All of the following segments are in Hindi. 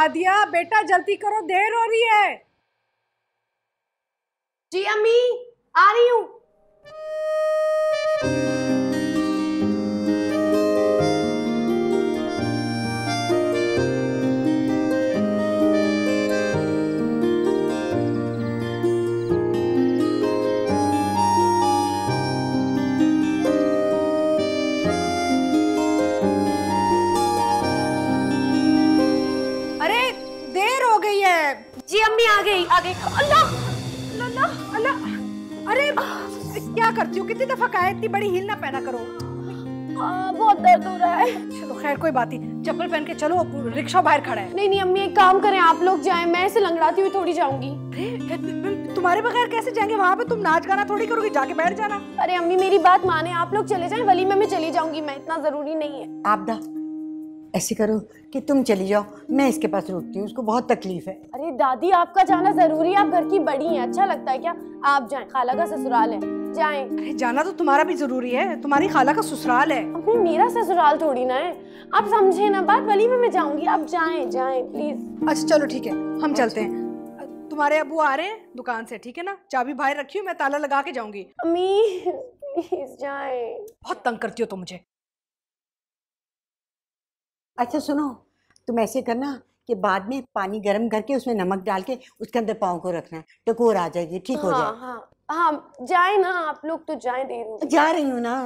सादिया बेटा जल्दी करो, देर हो रही है। जी अम्मी, आ रही हूँ। अरे देर हो गई है। जी अम्मी, आ गई आ गई। अल्लाह अल्लाह अल्लाह, अरे क्या करती हो, कितनी दफा कहा है इतनी बड़ी हील ना पहना करो। बहुत दर्द हो रहा है। चलो खैर कोई बात नहीं, चप्पल पहन के चलो, रिक्शा बाहर खड़ा है। नहीं नहीं अम्मी, एक काम करें, आप लोग जाएं, मैं ऐसे लंगड़ाती हुई थोड़ी जाऊंगी। अरे तुम्हारे बगैर कैसे जाएंगे, वहाँ पे तुम नाच गाना थोड़ी करोगी, जाके बैठ जाना। अरे अम्मी मेरी बात माने, आप लोग चले जाएं, वलीमे में चली जाऊंगी मैं, इतना जरूरी नहीं है। आपदा ऐसे करो कि तुम चली जाओ, मैं इसके पास रुकती हूँ, उसको बहुत तकलीफ है। अरे दादी आपका जाना जरूरी है, आप घर की बड़ी हैं, अच्छा लगता है क्या? आप जाएं, खाला का ससुराल है, जाएं। अरे जाना तो तुम्हारा भी जरूरी है, तुम्हारी खाला का ससुराल है। अम्मी मेरा ससुराल थोड़ी ना है, आप समझे ना बात, वलीमे में जाऊंगी, आप जाएं जाएं प्लीज। अच्छा चलो ठीक है, हम चलते हैं। तुम्हारे अब्बू आ रहे हैं दुकान से, ठीक है ना? चाबी बाहर रखी हो, मैं ताला लगा के जाऊंगी। अम्मी प्लीज जाएं। बहुत तंग करती हो तुम मुझे। अच्छा सुनो, तुम ऐसे करना कि बाद में पानी गर्म करके उसमें नमक डाल के उसके अंदर पाँव को रखना, टकोर आ जाएगी, ठीक हो जाए। हाँ हाँ जाए ना, आप लोग तो जाए, दे रही जा रही हूँ ना।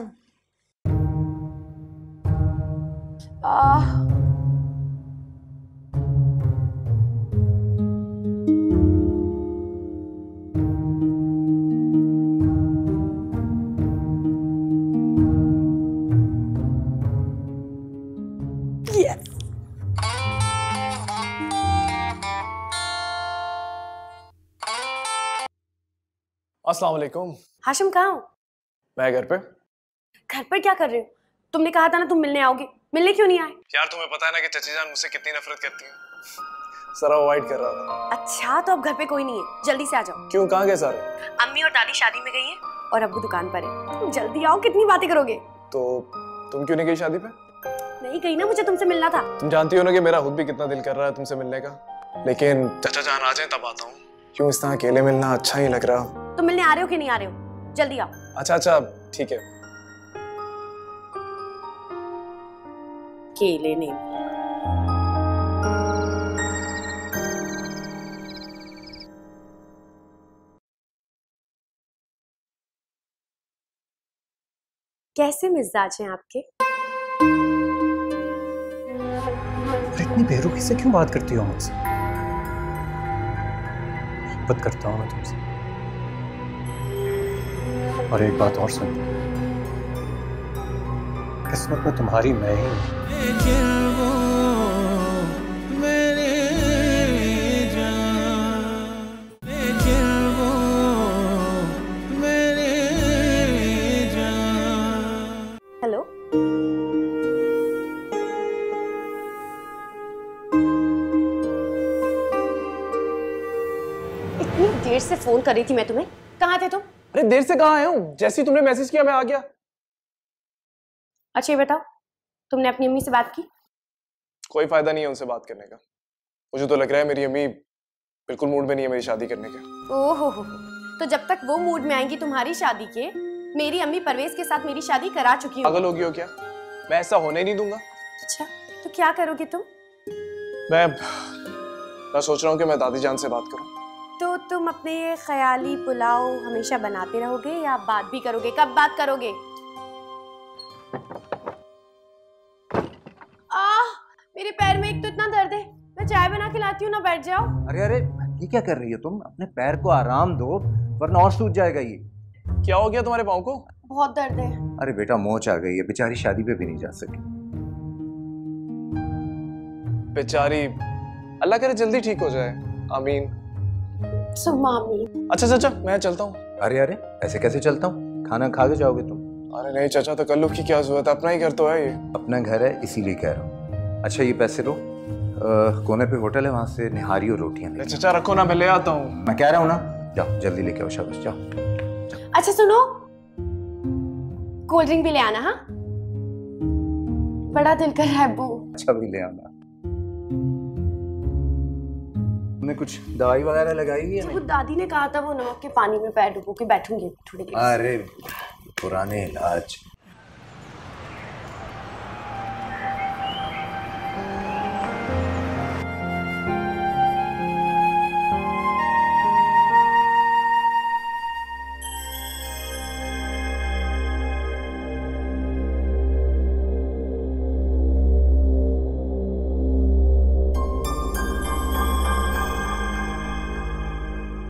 अस्सलाम वालेकुम। हाशिम कहाँ हो? मैं घर पे। घर पर क्या कर रहे हो? तुमने कहा था ना तुम मिलने आओगे, मिलने क्यों नहीं आए? यार तुम्हें पता है ना कि चची जान मुझसे कितनी नफरत करती है। सारा अवॉइड कर रहा था। अच्छा तो अब घर पे कोई नहीं है, जल्दी से आ जाओ। क्यों, कहाँ गए सारे? अम्मी और दादी शादी में गई है और अब्बू दुकान पर है, तुम जल्दी आओ, कितनी बातें करोगे? तो तुम क्यों नहीं गई शादी पे? नहीं गई ना, मुझे तुमसे मिलना था। तुम जानती हो ना कि मेरा खुद भी कितना दिल कर रहा है तुमसे मिलने का, लेकिन चाचा जान आ जाए तब आता हूँ। क्यों इस तरह अकेले मिलना अच्छा ही लग रहा। तुम मिलने आ रहे हो कि नहीं आ रहे हो? जल्दी आओ। अच्छा ठीक है। अकेले नहीं। कैसे मिजाज हैं आपके? इतनी बेरुखी से क्यों बात करती हो मुझसे? मोहब्बत करता हूं मैं तुमसे। और एक बात और सुन, किस्मत में तुम्हारी मैं ही हूं। हेलो, इतनी देर से फोन कर रही थी मैं तुम्हें, कहाँ थे तुम? अरे देर से कहाँ आया हूँ, जैसे ही तुमने मैसेज किया मैं आ गया। अच्छा ये बताओ, तुमने अपनी अम्मी से बात की? कोई फायदा नहीं है उनसे बात करने का। मुझे तो लग रहा है मेरी अम्मी बिल्कुल मूड में नहीं है मेरी शादी करने का। ओहो, तो जब तक वो मूड में आएंगी तुम्हारी शादी के, मेरी अम्मी परवेज के साथ मेरी शादी करा चुकी है। पागल हो गई हो क्या? मैं ऐसा होने नहीं दूंगा। अच्छा तो क्या करोगे तुम? मैं सोच रहा हूँ कि मैं दादी जान से बात करूँ। तो तुम अपने ये ख्याली पुलाव हमेशा बनाते रहोगे या बात भी करोगे? कब बात करोगे? मेरे पैर में एक तो इतना दर्द है, मैं चाय बना के लाती हूँ ना, बैठ जाओ। अरे ये क्या कर रही हो तुम? अपने पैर को आराम दो, वरना और सूज जाएगा ये। क्या हो गया तुम्हारे पाँव को? बहुत दर्द है। अरे बेटा मोच आ गई है, बेचारी शादी पे भी नहीं जा सकी। बेचारी, अल्लाह करे जल्दी ठीक हो जाए, आमीन। आमीन। अच्छा मैं चलता हूँ। अरे ऐसे कैसे चलता हूँ? खाना खा के जाओगे तुम? अरे नहीं चाचा, तकल्लुफ की क्या जरूरत है, अपना ही घर तो है ये। अपना घर है इसीलिए कह रहा हूँ। अच्छा ये पैसे लो, कोने पे होटल है, वहां से निहारी और रोटियां ले। चाचा रखो ना, मैं ले आता हूँ। मैं कह रहा हूँ ना, जाओ जल्दी लेके आओ, शाबाश जाओ। अच्छा सुनो, कोल्ड ड्रिंक भी ले आना। हाँ बड़ा दिल कर रहा है अब्बू। अच्छा भी ले आना। तुमने कुछ दवाई वगैरह लगाई हुई है? वो दादी ने कहा था वो नमक के पानी में पैर डुबो के बैठूंगी थोड़ी देर। अरे पुराने इलाज।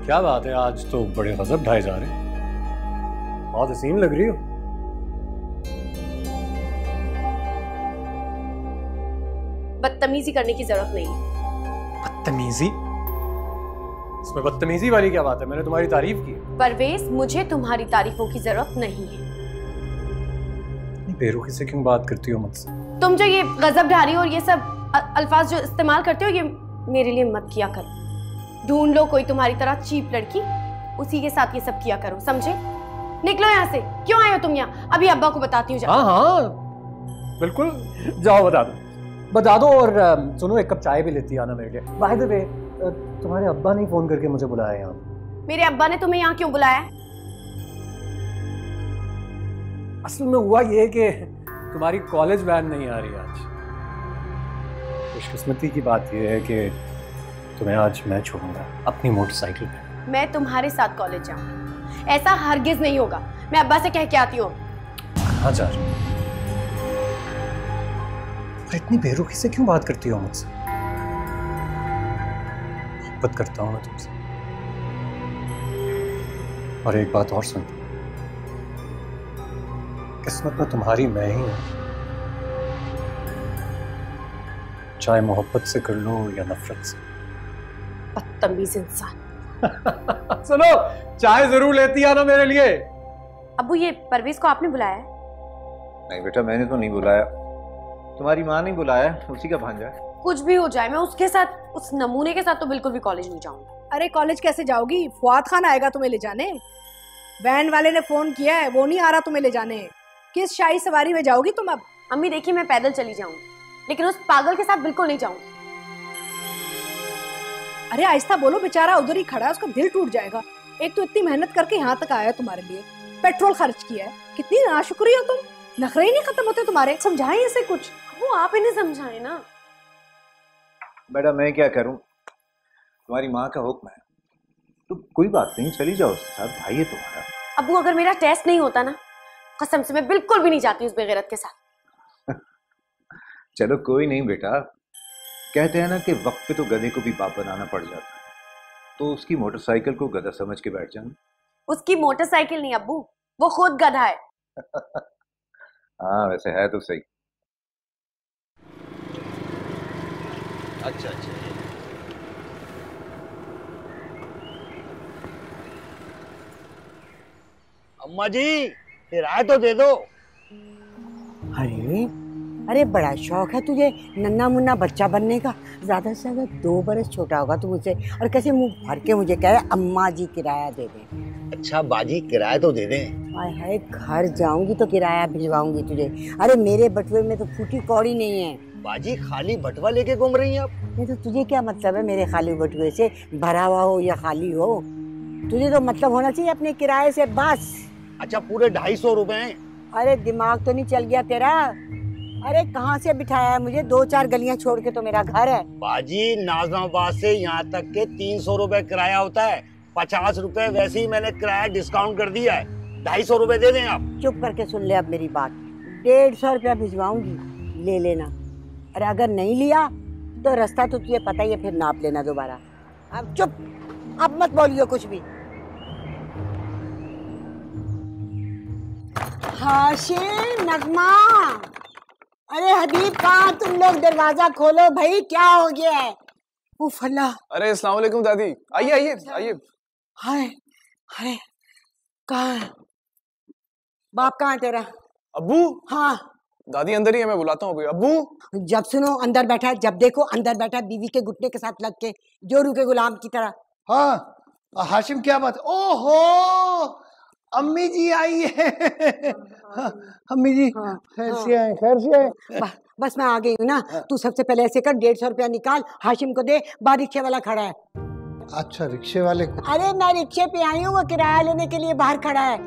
क्या बात है, आज तो बड़े गजब ढाए जा रहे हैं। बहुत हसीन लग रही हो। बदतमीजी करने की जरूरत नहीं है। बदतमीजी? इसमें बदतमीजी वाली क्या बात है? मैंने तुम्हारी तारीफ की। परवेज, मुझे तुम्हारी तारीफों की जरूरत नहीं है। इतनी बेरुखी से क्यों बात करती हो मुझसे? तुम जो ये गजब ढारी और ये सब अल्फाज जो इस्तेमाल करते हो, ये मेरे लिए मत किया करो। ढूंढ लो कोई तुम्हारी तरह चीप लड़की, उसी के साथ ये सब किया करो, समझे? निकलो यहाँ से। क्यों आए हो तुम यहाँ? अभी अब्बा को बताती हूँ। हाँ हाँ बिल्कुल, जाओ बता दो। और सुनो, एक कप चाय भी लेती आना मेरे लिए। बाय द वे, तुम्हारे अब्बा ने फोन करके मुझे बुलाया यहाँ। मेरे अब्बा ने तुम्हें यहाँ क्यों बुलाया? असल में हुआ ये कि तुम्हारी कॉलेज वैन नहीं आ रही आज। खुशकिस्मती की बात यह है कि तुम्हें आज मैं छोड़ूंगा अपनी मोटरसाइकिल पे। मैं तुम्हारे साथ कॉलेज जाऊंगी, ऐसा हरगिज नहीं होगा। मैं अब्बा से कह के आती हूँ। कहाँ जा रही हो? इतनी बेरुखी से क्यों बात करती हो मुझसे? मोहब्बत करता हूँ मैं तुमसे। और एक बात और सुन, किस्मत में तुम्हारी मैं ही हूं, चाहे मोहब्बत से कर लो या नफरत से। बदतमीज इंसान। सुनो, चाय जरूर लेती आना मेरे लिए। अब्बू, ये परवेज को आपने बुलाया है? नहीं बेटा, मैंने तो नहीं बुलाया, तुम्हारी माँ ने बुलाया, उसी का भांजा है। कुछ भी हो जाए, मैं उसके साथ, उस नमूने के साथ तो बिल्कुल भी कॉलेज नहीं जाऊंगी। अरे कॉलेज कैसे जाओगी? फुआद खान आएगा तुम्हें ले जाने। वैन वाले ने फोन किया है, वो नहीं आ रहा तुम्हें ले जाने। किस शाही सवारी में जाओगी तुम अब? अम्मी देखिए, मैं पैदल चली जाऊंगी, लेकिन उस पागल के साथ बिल्कुल नहीं जाऊंगी। अरे आहिस्ता बोलो, बेचारा उधर ही खड़ा है, उसका दिल टूट जाएगा। एक तो इतनी मेहनत करके यहाँ तक आया तुम्हारे लिए, पेट्रोल खर्च किया है। कितनी नाशुक्री हो तुम, नखरे ही नहीं खत्म होते तुम्हारे। समझाएं इसे कुछ। वो आप इन्हें समझाए ना। बेटा मैं क्या करूं, तुम्हारी माँ का हुक्म है, तो कोई बात नहीं, चली जाओ उसके साथ, भाई है तुम्हारा। अब्बू, अगर मेरा टेस्ट नहीं होता ना, कसम से मैं बिल्कुल भी नहीं जाती उस बेगैरत के साथ। चलो कोई नहीं बेटा, कहते हैं ना कि वक्त पे तो गधे को भी बाप बनाना पड़ जाता है, तो उसकी मोटरसाइकिल को गधा समझ के बैठ जाना। उसकी मोटरसाइकिल नहीं अब्बू, वो खुद गधा है। हाँ वैसे है तो सही। अच्छा अच्छा, अम्मा जी किराया तो दे दो। अरे अरे बड़ा शौक है तुझे नन्ना मुन्ना बच्चा बनने का। ज्यादा से ज्यादा 2 बरस छोटा होगा तू मुझसे, और कैसे मुंह भर के मुझे कह रहे अम्मा जी किराया दे दे। अच्छा बाजी किराया तो दे दें। हाय हाय, घर जाऊंगी तो किराया भिजवाऊंगी तुझे। अरे मेरे बटुए में तो फूटी कौड़ी नहीं है। बाजी खाली बटवा लेके घूम रही हैं आप। नहीं तो तुझे क्या मतलब है मेरे खाली बटुए से, भरा हुआ हो या खाली हो? तुझे तो मतलब होना चाहिए अपने किराए से, बस। अच्छा पूरे 250 रुपए। अरे दिमाग तो नहीं चल गया तेरा? अरे कहाँ से बिठाया है मुझे? 2-4 गलियां छोड़ के तो मेरा घर है। बाजी नाजमाबाद से यहाँ तक के 300 रुपए किराया होता है, 50 रुपए वैसे ही मैंने किराया डिस्काउंट कर दिया है। 250 रुपए दे दें आप। चुप करके सुन ले अब मेरी बात। 150 रुपया भिजवाऊंगी, ले लेना। अरे अगर नहीं लिया तो रास्ता तो तुझे पता ही है, फिर नाप लेना दोबारा। अब चुप, अब मत बोलियो कुछ भी। हाशिम, नगमा, अरे हबीब, कहाँ तुम लोग? दरवाजा खोलो भाई, क्या हो गया है? उफ अल्लाह। अरे अस्सलाम वालेकुम दादी, आइए आइए आइए। हाय हाय, कहाँ है बाप? कहाँ है तेरा? अब्बू? हाँ दादी अंदर ही है, मैं बुलाता हूँ अभी। अब्बू? जब सुनो अंदर बैठा है, जब देखो अंदर बैठा है, बीवी के घुटने के साथ लग के, जोरू के गुलाम की तरह। हाँ हाशिम, क्या बात? ओहो, अम्मी जी आई है। हाँ, अम्मी जी खैर से आए, खैर से आए। बस मैं आ गई हूँ ना। तू सबसे पहले ऐसे कर, 150 रुपया निकाल, हाशिम को दे, बाहर रिक्शे वाला खड़ा है। अच्छा, रिक्शे वाले को? अरे मैं रिक्शे पे आई हूँ, वो किराया लेने के लिए बाहर खड़ा है।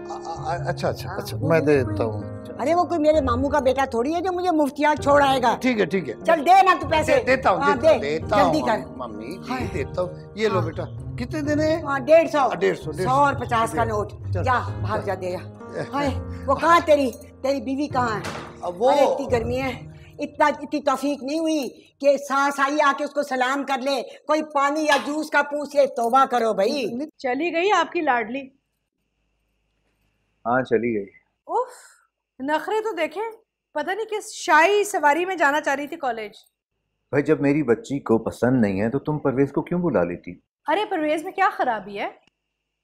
अच्छा अच्छा अच्छा, मैं दे देता हूँ। अरे वो कोई मेरे मामू का बेटा थोड़ी है जो मुझे मुफ्तियात छोड़ आएगा। ठीक है ठीक है, चल दे ना तू पैसे। देता हूँ जल्दी कर मम्मी जी, देता हूँ। ये लो बेटा, कितने देने हैं? 150 150 और 50 का नोट। जा भाग जा, दे। हाय वो कहाँ तेरी बीवी कहाँ है? वो इतनी गर्मी है, इतनी तौफीक नहीं हुई कि सांस आई आके उसको सलाम कर ले, कोई पानी या जूस का पूछ ले। तौबा करो भाई। चली गई आपकी लाडली? हाँ चली गई। उफ, नखरे तो देखें, पता नहीं किस शाही सवारी में जाना चाह रही थी कॉलेज। भाई जब मेरी बच्ची को पसंद नहीं है तो तुम परवेज को क्यों बुला लेती? अरे परवेज में क्या खराबी है?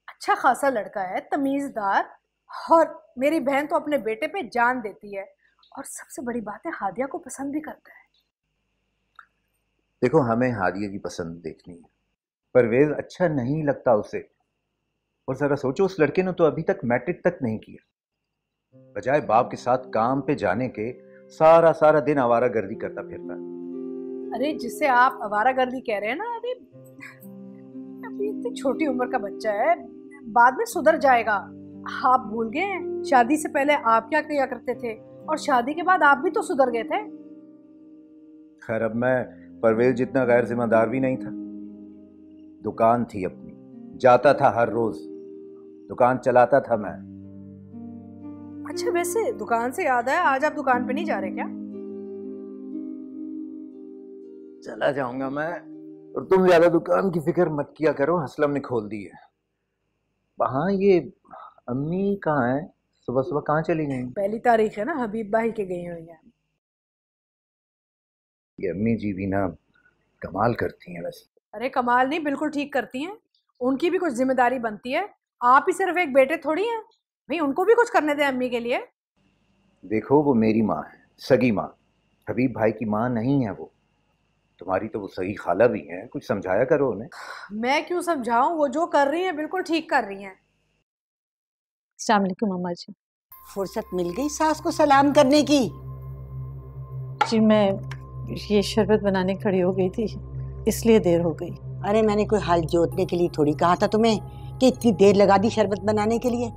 अच्छा खासा लड़का है, तमीजदार, और मेरी बहन तो अपने बेटे पे जान देती है, और सबसे बड़ी बात है हादिया को पसंद भी करता है। देखो हमें हादिया की पसंद देखनी है, परवेज अच्छा नहीं लगता उसे। और जरा सोचो, उस लड़के ने तो अभी तक मैट्रिक तक नहीं किया, बजाय बाप के साथ काम पे जाने के सारा सारा दिन आवारागर्दी करता फिरता। अरे जिसे आप आवारागर्दी कह रहे हैं ना, अरे अभी इतनी छोटी उम्र का बच्चा है, बाद में सुधर जाएगा। आप भूल गए शादी से पहले आप क्या किया करते थे, और शादी के बाद आप भी तो सुधर गए थे। खैर अब मैं परवेज जितना गैर जिम्मेदार भी नहीं था। दुकान थी अपनी, जाता था हर रोज, दुकान चलाता था मैं। अच्छा वैसे दुकान से याद है, आज आप दुकान पे नहीं जा रहे क्या? चला जाऊंगा मैं, और तुम ज्यादा दुकान की फिक्र मत किया करो, असलम ने खोल दी है। वहाँ ये अम्मी कहाँ है? सुबह सुबह कहाँ चली गई? 1 तारीख है ना, हबीब भाई के गई हुई हैं। ये अम्मी जी भी ना कमाल करती हैं वैसे। अरे कमाल नहीं, बिल्कुल ठीक करती हैं, उनकी भी कुछ जिम्मेदारी बनती है। आप ही सिर्फ एक बेटे थोड़ी हैं भाई, उनको भी कुछ करने दें अम्मी के लिए। देखो वो मेरी माँ है, सगी माँ, हबीब भाई की माँ नहीं है वो। तुम्हारी तो वो सगी खाला भी है, कुछ समझाया करो उन्हें। मैं क्यों समझाऊं, वो जो कर रही हैं बिल्कुल ठीक कर रही हैं। अस्सलाम वालेकुम अम्मा जी। फुर्सत मिल गई सास को सलाम करने की? जी मैं ये शरबत बनाने खड़ी हो गई थी, इसलिए देर हो गई। अरे मैंने कोई हाल जोतने के लिए थोड़ी कहा था तुम्हें कि इतनी देर लगा दी शरबत बनाने के लिए।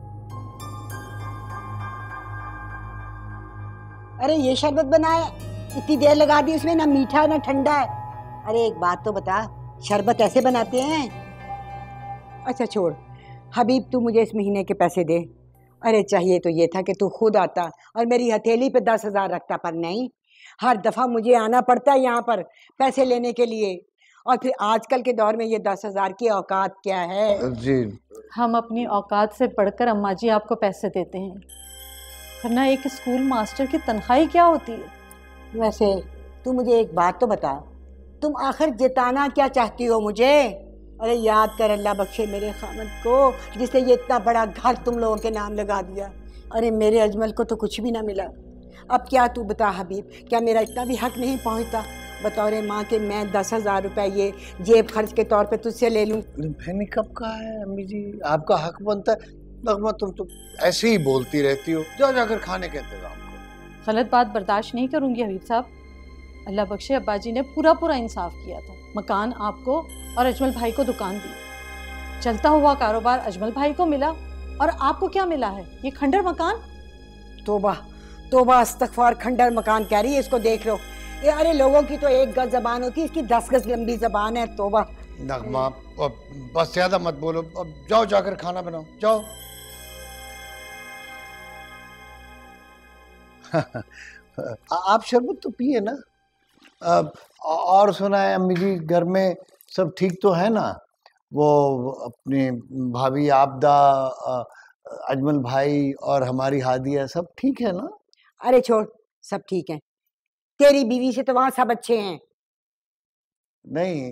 अरे ये शरबत बनाया, इतनी देर लगा दी, उसमें ना मीठा ना ठंडा है। अरे एक बात तो बता, शरबत ऐसे बनाते हैं? अच्छा छोड़, हबीब तू मुझे इस महीने के पैसे दे। अरे चाहिए तो ये था कि तू खुद आता और मेरी हथेली पे 10,000 रखता, पर नहीं, हर दफा मुझे आना पड़ता है यहाँ पर पैसे लेने के लिए। और फिर आजकल के दौर में ये 10,000 की औकात क्या है? जी हम अपनी औकात से बढ़कर अम्मा जी आपको पैसे देते हैं, वरना एक स्कूल मास्टर की तनख्वाही क्या होती है? वैसे तू मुझे एक बात तो बता, तुम आखिर जिताना क्या चाहती हो मुझे? अरे याद कर, अल्लाह बख्शे मेरे खामद को, जिसने ये इतना बड़ा घर तुम लोगों के नाम लगा दिया। अरे मेरे अजमल को तो कुछ भी ना मिला। अब क्या तू बता हबीब, क्या मेरा इतना भी हक नहीं पहुंचता बतौर माँ के मैं 10,000 रुपए ये जेब खर्च के तौर पे तुझसे ले लूं? बहनी कब कहा है अम्मी जी, आपका हक बनता है। नगमा तुम तो ऐसे ही बोलती रहती हो, जाओ जाकर खाने का इंतजाम करो। गलत बात बर्दाश्त नहीं करूंगी हबीब साहब। अल्लाह बख्शे अब्बा जी ने पूरा पूरा इंसाफ किया था, मकान आपको और अजमल भाई को दुकान दी, चलता हुआ कारोबार अजमल भाई को मिला, और आपको क्या मिला है? ये खंडर मकान। तोबा तोबा इस्तगफार, खंडर मकान कह रही है, इसको देख लो। ये अरे लोगों की तो 1 गज जबान होती है, इसकी 10 गज लंबी जबान है। तोबा। नगमा अब बस ज्यादा मत बोलो, अब जाओ जाकर खाना बनाओ, जाओ। आप शरबत तो पिए ना। और सुना है अम्मी जी, घर में सब ठीक तो है ना? वो अपनी भाभी आबदा, अजमल भाई और हमारी हादिया सब ठीक है ना? अरे छोड़, सब ठीक है। तेरी बीवी से तो वहां सब अच्छे हैं। नहीं,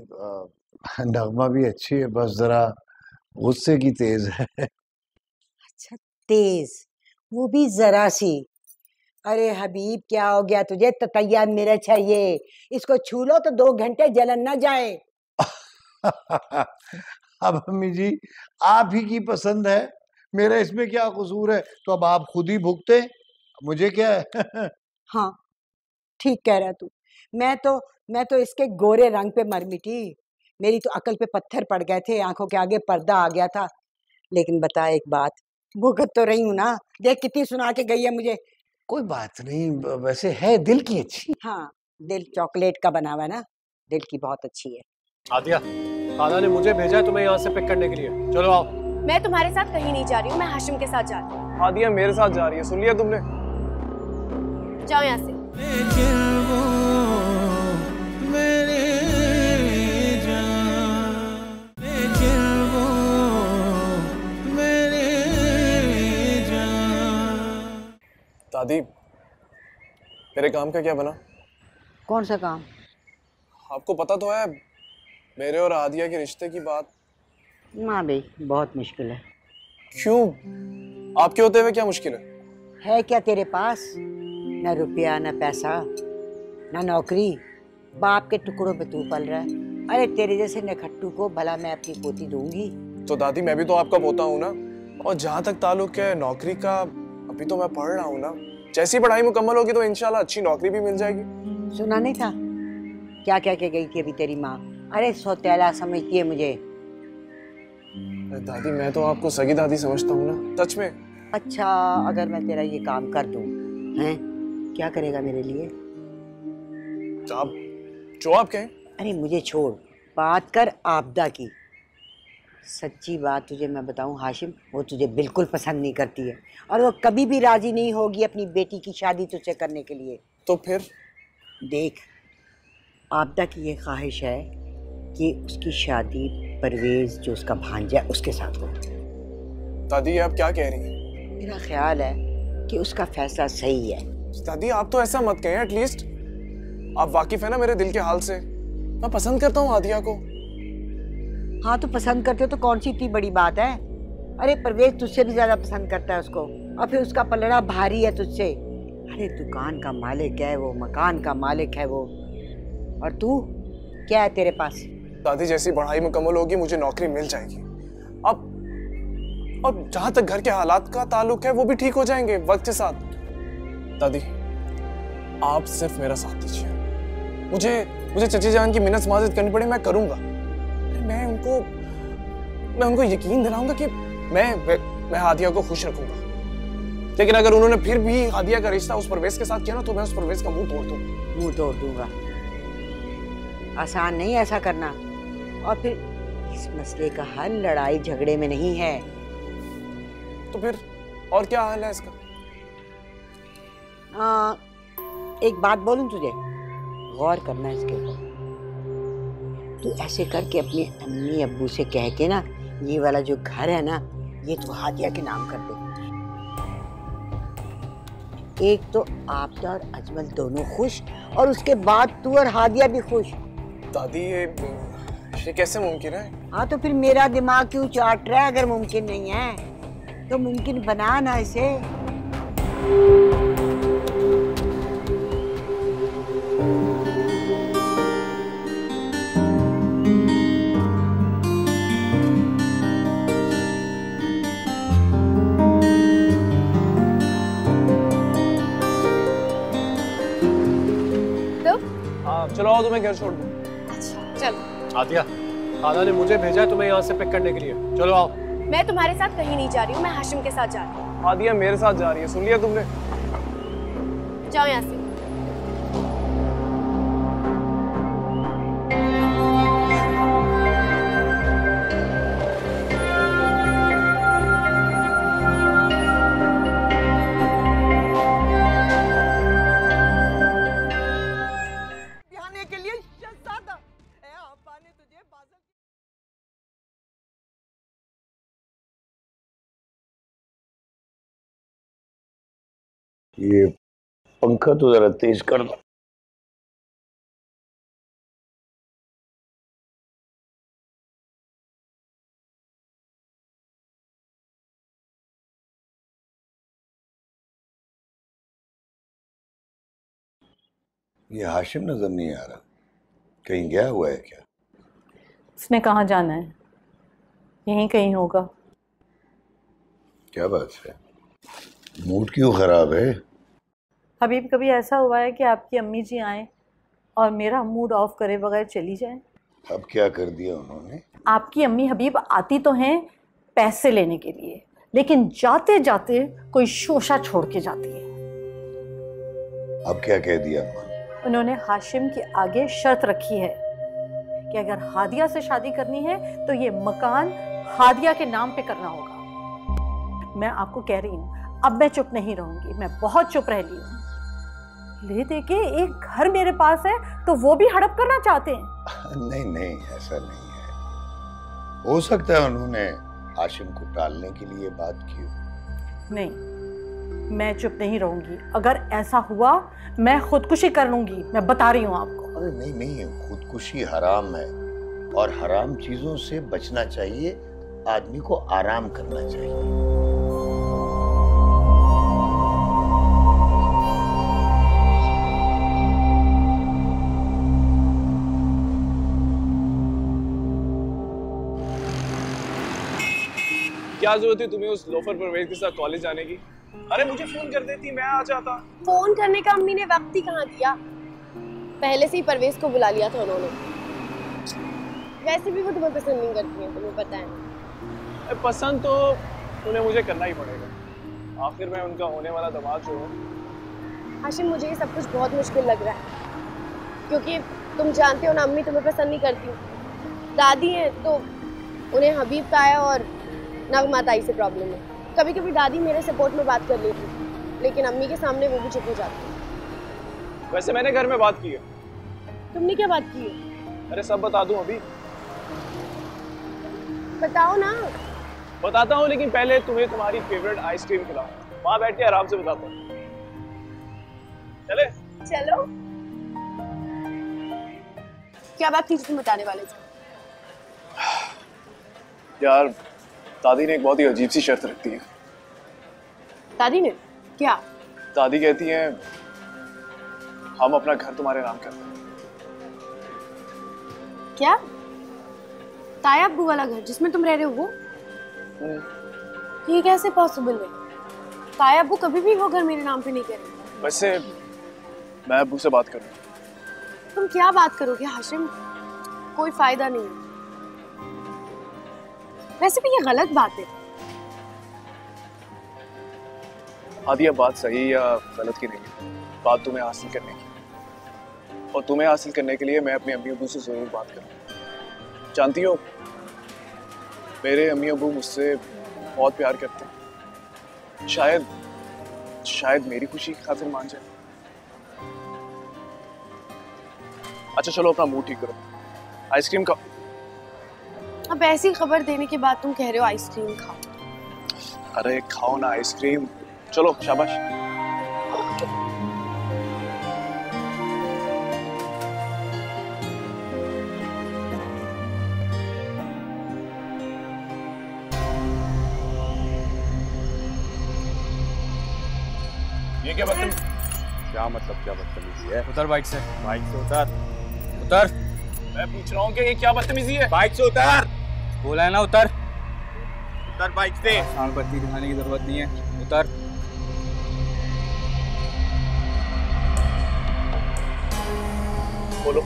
नगमा भी अच्छी है, बस जरा गुस्से की तेज है। अच्छा तेज, वो भी जरा सी। अरे हबीब क्या हो गया तुझे? ततैया मिर्च है ये, इसको छू लो तो 2 घंटे जलन ना जाए। अब अम्मी जी आप ही की पसंद है, मेरा इसमें क्या कसूर है? तो अब आप खुद ही भुगते, मुझे क्या है? हाँ ठीक कह रहा तू। मैं तो इसके गोरे रंग पे मर मिटी। मेरी तो अकल पे पत्थर पड़ गए थे, आंखों के आगे पर्दा आ गया था। लेकिन बता एक बात, भुगत तो रही हूँ ना। देख कितनी सुना के गई है मुझे। कोई बात नहीं, वैसे है दिल की अच्छी। हाँ, दिल चॉकलेट का बना हुआ है ना, दिल की बहुत अच्छी है। आदिया, खाला ने मुझे भेजा है तुम्हें यहाँ से पिक करने के लिए। चलो आओ। मैं तुम्हारे साथ कहीं नहीं जा रही हूँ, मैं हाशिम के साथ जा रही हूँ। आदिया मेरे साथ जा रही है, सुन लिया तुमने? जाओ यहाँ से। दादी, मेरे काम का क्या बना? कौन सा काम? आपको पता तो है मेरे और आदिया के रिश्ते की बात। माँ भाई बहुत मुश्किल है। क्यों? आपके होते हुए क्या मुश्किल है क्या तेरे पास? न रुपया, न पैसा, न नौकरी। बाप के टुकड़ों पे तू पल रहा है। अरे तेरे जैसे नखट्टू को भला मैं अपनी पोती दूंगी? तो दादी मैं भी तो आपका पोता हूँ ना। और जहाँ तक ताल्लुक है नौकरी का, अभी तो मैं पढ़ रहा हूँ ना। जैसी पढ़ाई मुकम्मल होगी तो इंशाल्लाह अच्छी नौकरी भी मिल जाएगी। सुना नहीं था क्या क्या कह गई थी अभी तेरी माँ? अरे सौतेला समझती है मुझे। दादी मैं तो आपको सगी दादी समझता हूँ ना, सच में। अच्छा, अगर मैं तेरा ये काम कर दूं, हैं, क्या करेगा मेरे लिए? आप जो आप कहें। अरे मुझे छोड़, बात कर आपदा की। सच्ची बात तुझे मैं बताऊं हाशिम, वो तुझे बिल्कुल पसंद नहीं करती है और वो कभी भी राजी नहीं होगी अपनी बेटी की शादी तुझसे करने के लिए। तो फिर? देख, आपदा की ये ख्वाहिश है कि उसकी शादी परवेज जो उसका भांजा है उसके साथ हो। दादी आप क्या कह रही हैं? मेरा ख्याल है कि उसका फैसला सही है। दादी आप तो ऐसा मत कहें, एटलीस्ट आप वाकिफ है ना मेरे दिल के हाल से। मैं पसंद करता हूँ आदिया को। हाँ तो पसंद करते हो तो कौन सी इतनी बड़ी बात है? अरे परवेज तुझसे भी ज्यादा पसंद करता है उसको, और फिर उसका पलड़ा भारी है तुझसे। अरे दुकान का मालिक है वो, मकान का मालिक है वो, और तू क्या है तेरे पास? दादी जैसी पढ़ाई मुकम्मल होगी मुझे नौकरी मिल जाएगी। अब और जहां तक घर के हालात का ताल्लुक है वो भी ठीक हो जाएंगे वक्त के साथ। दादी आप सिर्फ मेरा साथ दीजिए। मुझे चची जान की मिन्नत माजिद करनी पड़े मैं करूंगा। मैं उनको यकीन दिलाऊंगा कि मैं हादिया को खुश रखूंगा। लेकिन अगर उन्होंने फिर भी हादिया का रिश्ता उस परवेज के साथ किया ना तो मैं उस परवेज का मुंह तोड़ दूंगा। आसान नहीं ऐसा करना। और फिर इस मसले का हल लड़ाई झगड़े में नहीं है। तो फिर और क्या हल है इसका? एक बात बोलूं तुझे, गौर करना इसके ऊपर। तू ऐसे करके अपने अम्मी अब्बू से कह के ना, ये वाला जो घर है ना ये तो हादिया के नाम कर दे। एक तो आपदा और अजमल दोनों खुश, और उसके बाद तू और हादिया भी खुश। दादी ये कैसे मुमकिन है? हाँ तो फिर मेरा दिमाग क्यों चाट रहा है? अगर मुमकिन नहीं है तो मुमकिन बना ना इसे। चलो आओ तुम्हें घर छोड़ दूं। अच्छा चलो। आदिया, खाला ने मुझे भेजा है तुम्हें यहाँ से पिक करने के लिए। चलो आओ। मैं तुम्हारे साथ कहीं नहीं जा रही हूँ, मैं हाशिम के साथ जा रही हूँ। आदिया मेरे साथ जा रही है, सुन लिया तुमने? जाओ यहाँ से। ये पंखा तो जरा तेज कर दो। ये हाशिम नजर नहीं आ रहा, कहीं गया हुआ है क्या? इसने कहाँ जाना है, यहीं कहीं होगा। क्या बात है, मूड क्यों खराब है? हबीब, कभी ऐसा हुआ है कि आपकी अम्मी जी आए और मेरा मूड ऑफ करे बगैर चली जाए? अब क्या कर दिया उन्होंने? आपकी अम्मी हबीब आती तो हैं पैसे लेने के लिए, लेकिन जाते जाते कोई शोशा छोड़ के जाती है। अब क्या कह दिया अम्मा? उन्होंने हाशिम के आगे शर्त रखी है कि अगर हादिया से शादी करनी है तो ये मकान हादिया के नाम पे करना होगा। मैं आपको कह रही हूँ, अब मैं चुप नहीं रहूंगी, मैं बहुत चुप रह ली हूँ। ले दे के एक घर मेरे पास है तो वो भी हड़प करना चाहते हैं। नहीं नहीं, ऐसा नहीं है। हो सकता है उन्होंने हाशिम को टालने के लिए बात की हो। नहीं, मैं चुप नहीं रहूंगी। अगर ऐसा हुआ मैं खुदकुशी कर लूंगी, मैं बता रही हूँ आपको। अरे नहीं नहीं, खुदकुशी हराम है और हराम चीजों से बचना चाहिए। आदमी को आराम करना चाहिए। क्या जरूरत थी तुम्हें उस लोफर परवेज के साथ कॉलेज जाने की? अरे मुझे फोन कर देती, मैं आ जाता। फोन करने का अम्मी ने वक्त ही कहाँ दिया, पहले से ही परवेज को बुला लिया था उन्होंने। वैसे भी वो तुम्हें पसंद नहीं करती है, तुम्हें पता है। पसंद तो उन्हें मुझे करना ही पड़ेगा, आखिर मैं उनका होने वाला दामाद जो हूँ। हाशिम, मुझे ये सब कुछ बहुत मुश्किल लग रहा है, क्योंकि तुम जानते हो ना, अम्मी तुम्हें पसंद नहीं करती। दादी है तो उन्हें हबीब का है और नगमा ताई से प्रॉब्लम है। कभी कभी दादी मेरे सपोर्ट में बात कर लेती, लेकिन अम्मी के सामने वो भी चुप हो जाती है। वैसे मैंने घर में बात की है। तुमने क्या बात की है? अरे सब बता दूं अभी? बताओ ना। बताता हूँ, लेकिन पहले तुम्हें तुम्हारी फेवरेट आइसक्रीम खिलाऊं। वहां बैठ के आराम से बताता हूँ। चले? चलो। क्या बात थी तुम बताने वाले थे? यार, दादी ने एक बहुत ही अजीब सी शर्त रखती है। दादी ने? क्या? दादी कहती हैं हम अपना घर तुम्हारे नाम करते हैं। क्या? ताया अब्बू वाला घर जिसमें तुम रह रहे हो वो? ये कैसे पॉसिबल है? ताया अब्बू कभी भी वो घर मेरे नाम पे नहीं करेंगे। वैसे मैं अब्बू से बात करूँ। तुम क्या बात करोगे हाशिम? कोई फायदा नहीं है। वैसे भी ये गलत बात है। हादिया, बात सही या गलत की नहीं है, बात तुम्हें हासिल करने की, और तुम्हें हासिल करने के लिए मैं अपने अम्मी अब्बू से जरूर बात करूँ। जानती हो, मेरे अम्मी अब्बू मुझसे बहुत प्यार करते हैं। शायद मेरी खुशी की खातिर मान जाए। अच्छा चलो, अपना मूड ठीक करो, आइसक्रीम खाओ। अब ऐसी खबर देने के बाद तुम कह रहे हो आइसक्रीम खाओ? अरे खाओ ना आइसक्रीम, चलो शाबाश। ये क्या बदतमीजी? क्या मतलब क्या बदतमीजी है? उतर बाइक से। बाइक से उतर। उतर। मैं पूछ रहा हूँ कि ये क्या बदतमीजी है? बाइक से उतर। बोला है ना उतर। उतर बाइक से। शान बत्ती दिखाने की जरूरत नहीं है, उतर। बोलो।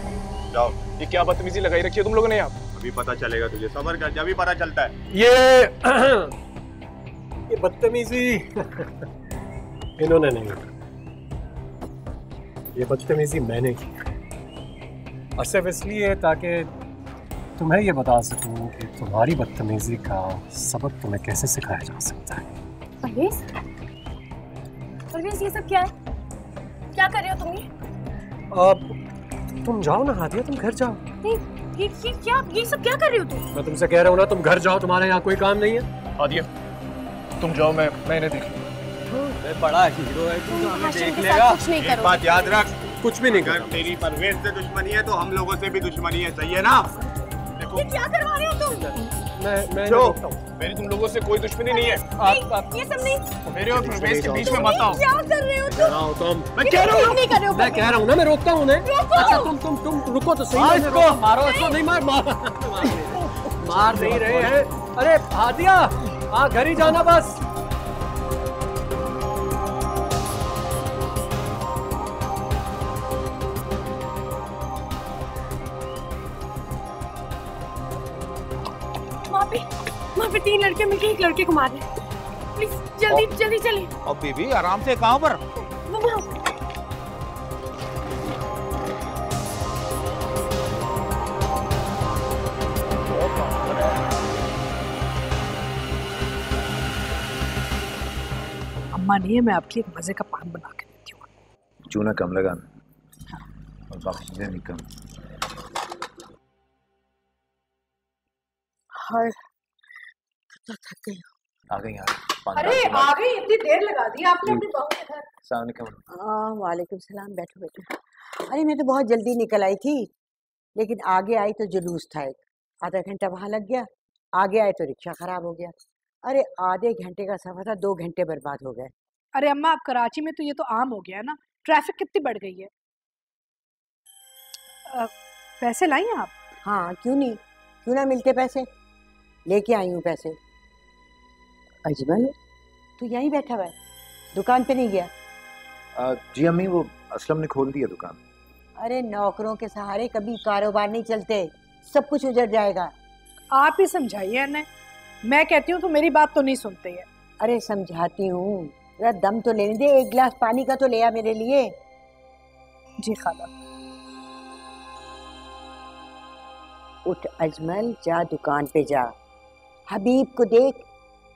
जाओ। ये क्या बदतमीजी लगाई रखी है तुम लोगों ने यहाँ? अभी पता चलेगा तुझे, सब्र कर, जब भी पता चलता है। ये बदतमीजी इन्होंने नहीं, ये बदतमीजी मैंने की, और सिर्फ इसलिए ताकि तुम्हें ये बता सकूं कि तुम्हारी बदतमीजी का सबक तुम्हें कैसे सिखाया जा सकता है। परवेज? परवेज, ये सब क्या है? क्या कर रहे हो तुम? अब तुम जाओ ना हादिया, तुम घर जाओ। नहीं, ये सब क्या कर रहे हो तुम? मैं तुमसे कह रहा हूँ ना, तुम घर जाओ, तुम्हारे यहाँ कोई काम नहीं है। हादिया, तुम जाओ, मैं इन्हें देख। बड़ा हीरो है तू, हमें देख लेगा। एक बात याद रख, कुछ भी नहीं अगर तेरी परवेज से दुश्मनी है तो हम लोगों से भी दुश्मनी है, सही है ना? ये क्या करवा रहे हो तुम? मैं जो मेरी तुम लोगों से कोई दुश्मनी नहीं है। आप ये सब नहीं। मेरे और परवेज के बीच में मत आओ। क्या कर रहे हो तुम? मैं कह रहा हूँ, नहीं कर रहे हो। मैं कह रहा हूँ ना, मैं रोकता हूँ उन्हें। अच्छा तुम रुको तो सही। इसको मारो, इसको नहीं मार नहीं रहे हैं। अरे हादिया, घर ही जाना बस। वहाँ पे 3 लड़के मिलके एक लड़के को मार रहे हैं। प्लीज जल्दी जल्दी चलिए। अब बेबी आराम से, कहाँ पर? अम्मा नहीं है, मैं आपके लिए मजे का पान बना के देती हूँ। चूना कम लगाना और बाकी चीजें नहीं कम। हाय थक गई। आ गई यार। अरे आ गई, इतनी देर लगा दी आपने अपनी बहू के घर। अस्सलाम वालेकुम सलाम, बैठो बैठो। अरे मैं तो बहुत जल्दी निकल आई थी, लेकिन आगे आई तो जुलूस था एक, आधा घंटा वहां लग गया। आगे आए तो रिक्शा खराब हो गया। अरे आधे घंटे का सफर था, 2 घंटे बर्बाद हो गए। अरे अम्मा, आप कराची में तो ये तो आम हो गया है ना, ट्रैफिक कितनी बढ़ गई है। पैसे लाई हैं आप? हाँ क्यों नहीं, क्यों ना मिलते पैसे, लेके आई हूँ पैसे। अजमल तू यहीं बैठा हुआ है, दुकान पे नहीं गया? जी अम्मी, वो असलम ने खोल दिया दुकान। अरे नौकरों के सहारे कभी कारोबार नहीं चलते, सब कुछ उजड़ जाएगा। आप ही समझाइए इन्हें, मैं कहती हूँ तो मेरी बात तो नहीं सुनते है। अरे समझाती हूँ, जरा दम तो लेने दे, एक गिलास पानी का तो ले आ मेरे लिए। जी खाला। उठ अजमल, जा दुकान पे जा। हबीब को देख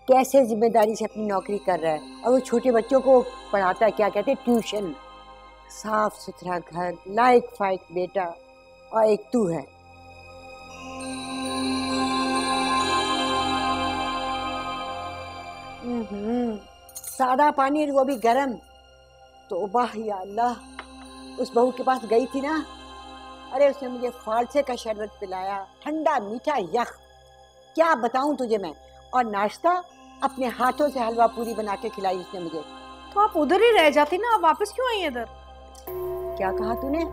कैसे जिम्मेदारी से अपनी नौकरी कर रहा है, और वो छोटे बच्चों को पढ़ाता है, क्या कहते हैं, ट्यूशन। साफ सुथरा घर, लाइक फाइक बेटा, और एक तू है। सादा पानी, वो भी गरम। तो वाह या अल्लाह, उस बहू के पास गई थी ना, अरे उसने मुझे फालसे का शरबत पिलाया, ठंडा मीठा यख, क्या बताऊं तुझे मैं। और नाश्ता अपने हाथों से हलवा पूरी बना के खिलाई उसने मुझे। तो आप उधर ही रह जाती ना, आप वापस क्यों आई इधर? क्या कहा तूने?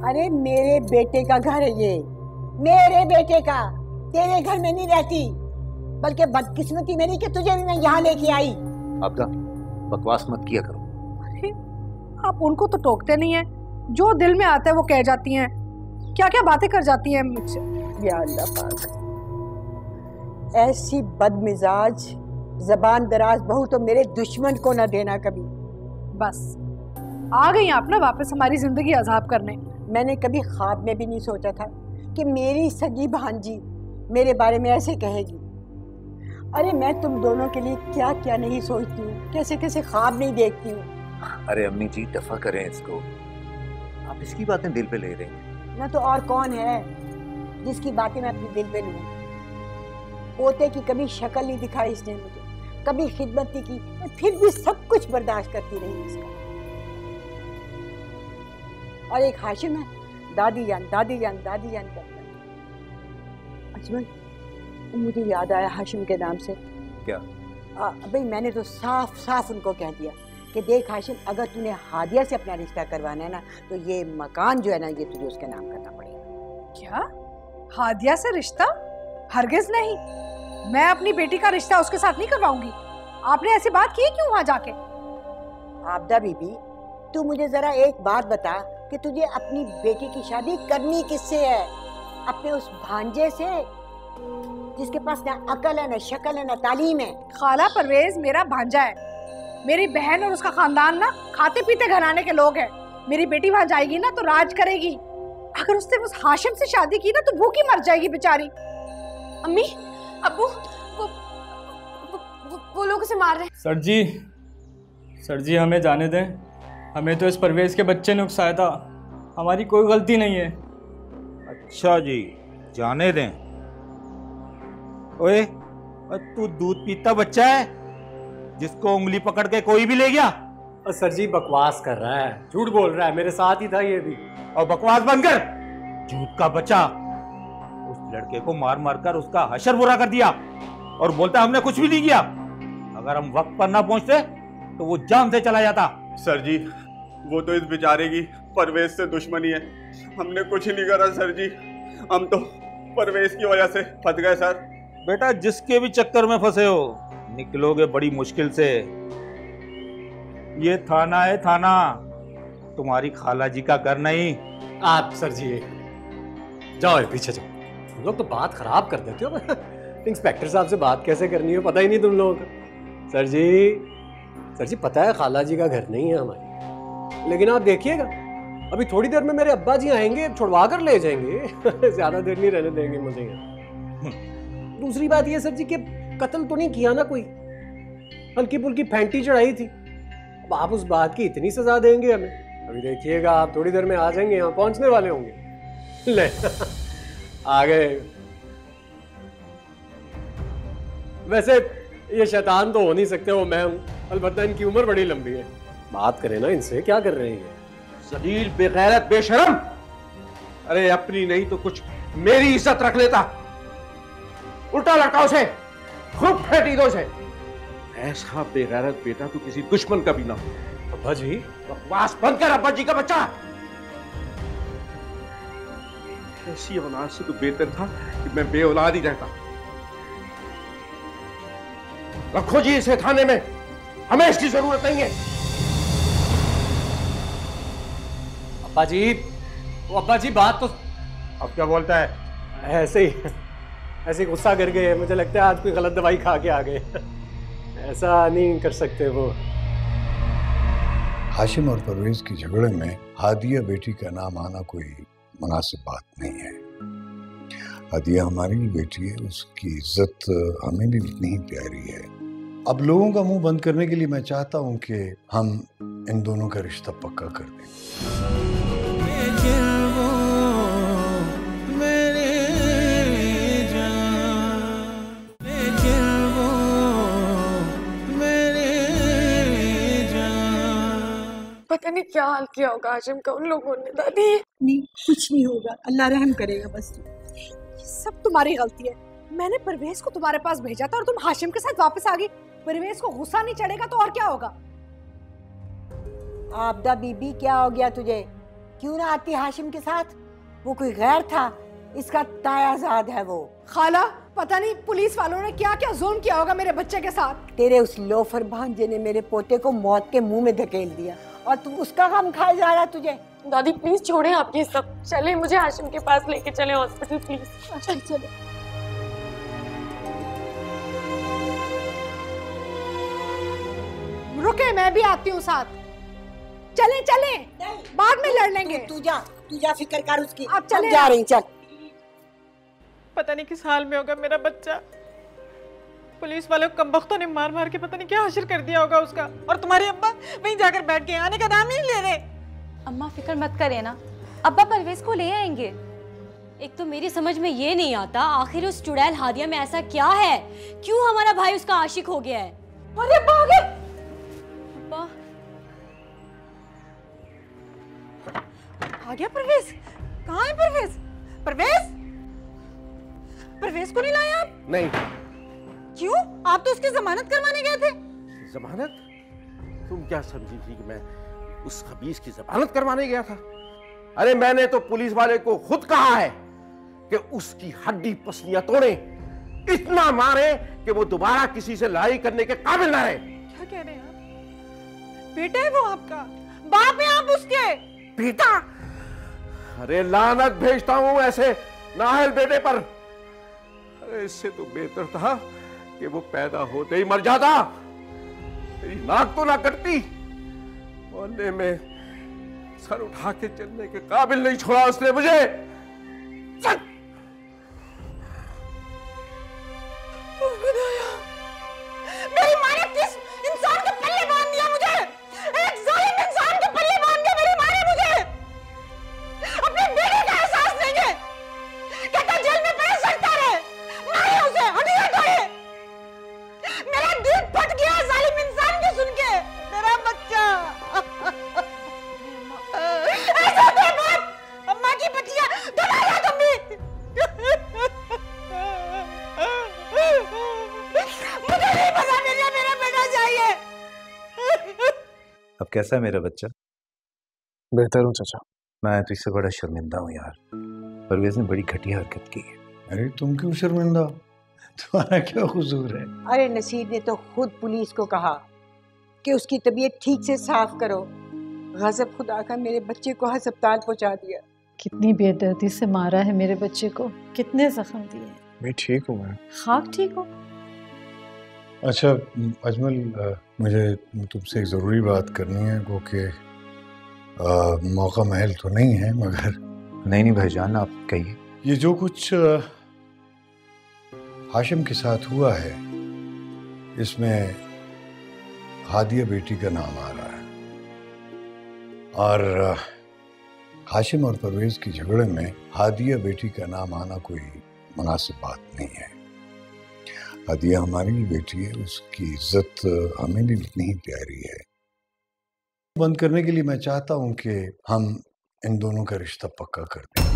अरे मेरे बेटे का घर है ये, मेरे बेटे का, तेरे घर में नहीं रहती। बल्कि बदकिस्मती मेरी कि तुझे भी मैं यहाँ लेके आई। आपका बकवास मत किया करो। अरे आप उनको तो टोकते नहीं है, जो दिल में आता है वो कह जाती हैं, क्या क्या बातें कर जाती हैं मुझसे। या अल्लाह पाक, ऐसी बदमिजाज जबान दराज बहू तो मेरे दुश्मन को ना देना कभी। बस आ गई आप ना वापस हमारी जिंदगी अजाब करने। मैंने कभी ख्वाब में भी नहीं सोचा था कि मेरी सगी भांजी मेरे बारे में ऐसे कहेगी। अरे मैं तुम दोनों के लिए क्या क्या नहीं सोचती हूँ, कैसे कैसे ख्वाब नहीं देखती हूँ। अरे अम्मी जी दफा करें इसको, आप इसकी बातें दिल पे ले रहे हैं ना। तो और कौन है जिसकी बातें मैं अपने दिल पे लूँ? पोते की कभी शक्ल नहीं दिखाई इसने मुझे, कभी खिदमत नहीं की, मैं फिर भी सब कुछ बर्दाश्त करती रही इसका। और एक हाशिम है, दादी जान दादी जान दादी जान करता। अजमल मुझे याद आया हाशिम के नाम से। क्या? भाई मैंने तो साफ साफ उनको कह दिया कि देख हाशिम, अगर तूने हादिया से अपना रिश्ता करवाना है ना, तो ये मकान जो है ना, ये तुझे उसके नाम करना पड़ेगा। क्या हादिया से रिश्ता? हरगिज नहीं, मैं अपनी बेटी का रिश्ता उसके साथ नहीं करवाऊंगी। आपने ऐसी बात की क्यों वहां जाके? आबदा बीबी, तू मुझे जरा एक बात बता कि तुझे अपनी बेटी की शादी करनी किससे है? अपने उस भांजे से जिसके पास ना अकल है, ना शक्ल है, ना तालीम है। खाला परवेज मेरा भांजा है, मेरी बहन और उसका खानदान ना खाते पीते घराने के लोग हैं। मेरी बेटी वहां जाएगी ना तो राज करेगी। अगर उसने उस हाशिम से शादी की ना तो भूखी मर जाएगी बेचारी। अम्मी, अब्बू, वो लोग उसे मार रहे हैं। सर जी हमें जाने दें, हमें तो इस परवेज के बच्चे ने उकसाया था, हमारी कोई गलती नहीं है। अच्छा जी, जाने दें। ओए, तू दूध पीता बच्चा है जिसको उंगली पकड़ के कोई भी ले गया? सर जी बकवास कर रहा है, झूठ बोल रहा है, मेरे साथ ही था ये भी। और बकवास बंद कर, झूठ का बच्चा। उस लड़के को मार मार कर उसका हशर बुरा कर दिया और बोलता हमने कुछ भी नहीं किया। अगर हम वक्त पर ना पहुंचते तो वो जान से चला जाता। सर जी, वो तो इस बेचारे की परवेज से दुश्मनी है, हमने कुछ नहीं करा सर जी, हम तो परवेज की वजह से फंस गए सर। बेटा, जिसके भी चक्कर में फंसे हो निकलोगे बड़ी मुश्किल से। ये थाना है, थाना, तुम्हारी खाला जी का घर नहीं। आप सर जी जाओ, पीछे जाओ, तुम लोग तो बात खराब कर देते हो। इंस्पेक्टर साहब से बात कैसे करनी है पता ही नहीं तुम लोगों को। सर जी पता है खाला जी का घर नहीं है हमारी, लेकिन आप देखिएगा अभी थोड़ी देर में मेरे अब्बा जी आएंगे, छुड़वा कर ले जाएंगे। ज्यादा देर नहीं रहने देंगे मुझे यहाँ। दूसरी बात ये सर जी कि कत्ल तो नहीं किया ना कोई, हल्की फुल्की फैंटी चढ़ाई थी। अब आप उस बात की इतनी सजा देंगे हमें? अभी देखिएगा आप थोड़ी देर में आ जाएंगे, यहाँ पहुंचने वाले होंगे। ले आ गए। वैसे ये शैतान तो हो नहीं सकते, वो मैं हूं, अलबत्ता इनकी उम्र बड़ी लंबी है। बात करें ना इनसे, क्या कर रहे हैं? जलील, बेगैरत, बेशरम। अरे अपनी नहीं तो कुछ मेरी इज्जत रख लेता। उल्टा लड़का उसे, खूब फेंटी दो उसे। ऐसा बेगैरत बेटा तो किसी दुश्मन का भी ना हो। अब्बा जी बकवास बंद कर, अब्बा जी का बच्चा। ऐसी औलाद से तो बेहतर था कि मैं बेऔलाद ही रहता। रखो जी इसे थाने में, हमें इसकी जरूरत नहीं है। अब्बा जी बात तो अब क्या बोलता है? ऐसे गुस्सा कर गए, मुझे लगता है आज कोई गलत दवाई खा के आ गए। ऐसा नहीं कर सकते वो। हाशिम और परवेज के झगड़े में हादिया बेटी का नाम आना कोई मुनासिब बात नहीं है। हादिया हमारी भी बेटी है, उसकी इज्जत हमें भी इतनी ही प्यारी है। अब लोगों का मुंह बंद करने के लिए मैं चाहता हूं कि हम इन दोनों का रिश्ता पक्का कर दें। पता नहीं क्या हाल किया होगा हाशिम का उन लोगों ने। दादी नहीं, कुछ नहीं होगा, अल्लाह रहम करेगा। बस ये सब तुम्हारी गलती है। मैंने परवेज को तुम्हारे पास भेजा था और तुम हाशिम के साथ वापस आ गई। परवेज को गुस्सा नहीं चढ़ेगा तो और क्या होगा? आबदा बीबी, क्या हो गया तुझे? क्यों ना आती हाशिम के साथ? वो कोई गैर था, इसका तायाजाद है वो। खाला, पता नहीं पुलिस वालों ने क्या क्या जुल्म किया होगा मेरे बच्चे के साथ। तेरे उस लोफर भांजे ने मेरे पोते को मौत के मुंह में धकेल दिया और तू उसका गम खाए जा रहा तुझे। दादी प्लीज छोड़े आप ये सब, चले मुझे हाशिम के पास लेके चले हॉस्पिटल प्लीज। चल चले। रुके, मैं भी आती हूँ साथ। चले चले, बाद में लड़ लेंगे। तू जा फिक्र कर उसकी। आप चले। जा रही, चल। पता नहीं किस हाल में होगा मेरा बच्चा। पुलिस वालों कमबख्तों ने मार मार के पता नहीं क्या हशर कर दिया होगा उसका। और तुम्हारे अब्बा वहीं जाकर बैठ गए, आने का नाम ही नहीं ले रहे। अम्मा फिक्र मत करें ना, अब्बा परवेज को ले आएंगे। एक तो मेरी समझ में ये नहीं आता आखिर उस चुड़ैल हादिया में ऐसा क्या है, क्यों हमारा भाई उसका आशिक हो गया है। अरे अब्बा आ गए। अब्बा आ गया परवेज? कहाँ है परवेज? परवेज को नहीं लाया आप? नहीं। क्यों? आप तो उसकी जमानत करवाने गए थे। जमानत? तुम क्या समझी थी कि मैं उस खबीस की जमानत करवाने गया था? अरे मैंने तो पुलिस वाले को खुद कहा है कि उसकी हड्डी पसलियां तोड़े, इतना मारे कि वो दोबारा किसी से लड़ाई करने के काबिल ना रहे। क्या कह रहे हैं आप? बेटा है वो आपका, बाप है आप उसके। बेटा? अरे लानत भेजता हूं ऐसे नाहल बेटे पर। अरे इससे तो बेहतर था कि वो पैदा होते ही मर जाता। मेरी नाक तो ना कटती। मोहल्ले में सर उठा के चलने के काबिल नहीं छोड़ा उसने मुझे। चल। मेरी माँ ने किस इंसान के पल्ले बांध दिया मुझे? एक जालिम इंसान के पल्ले बांध दिया मेरी माँ ने मुझे। अपने बेटे का एहसास नहीं है। कहता जेल में पड़े सड़ता रहे, मारे उसे, हड्डियां तोड़े। मेरा दिल फट गया जालिम इंसान के सुन के। मेरा बच्चा ऐसा बेबाप, अम्मा की बच्चियां दबा लो तुम भी। मुझे नहीं पता, मेरा बेटा चाहिए। अब कैसा है मेरा बच्चा? बेहतर हूँ चाचा। मैं तो इससे बड़ा शर्मिंदा हूँ यार। परवेज ने बड़ी घटिया हरकत की है। अरे तुम क्यों शर्मिंदा हो? तुम्हारा क्या कसूर है? अरे नसीर ने तो खुद पुलिस को कहा कि उसकी तबीयत ठीक से साफ करो। गजब खुदा का, मेरे बच्चे को अस्पताल पहुंचा दिया। कितनी बेदर्दी से मारा है मेरे बच्चे को, कितने जख्म दिए। मैं ठीक हूँ मैं। खाक ठीक हो? अच्छा अजमल, मुझे तुमसे एक ज़रूरी बात करनी है, क्योंकि मौका महल तो नहीं है, मगर नहीं भाईजान, आप कहिए। ये जो कुछ हाशिम के साथ हुआ है, इसमें हादिया बेटी का नाम आ रहा है, और हाशिम और परवेज के झगड़े में हादिया बेटी का नाम आना कोई मुनासिब बात नहीं है। हादिया हमारी भी बेटी है, उसकी इज्जत हमें भी इतनी ही प्यारी है। बंद करने के लिए मैं चाहता हूं कि हम इन दोनों का रिश्ता पक्का कर दें।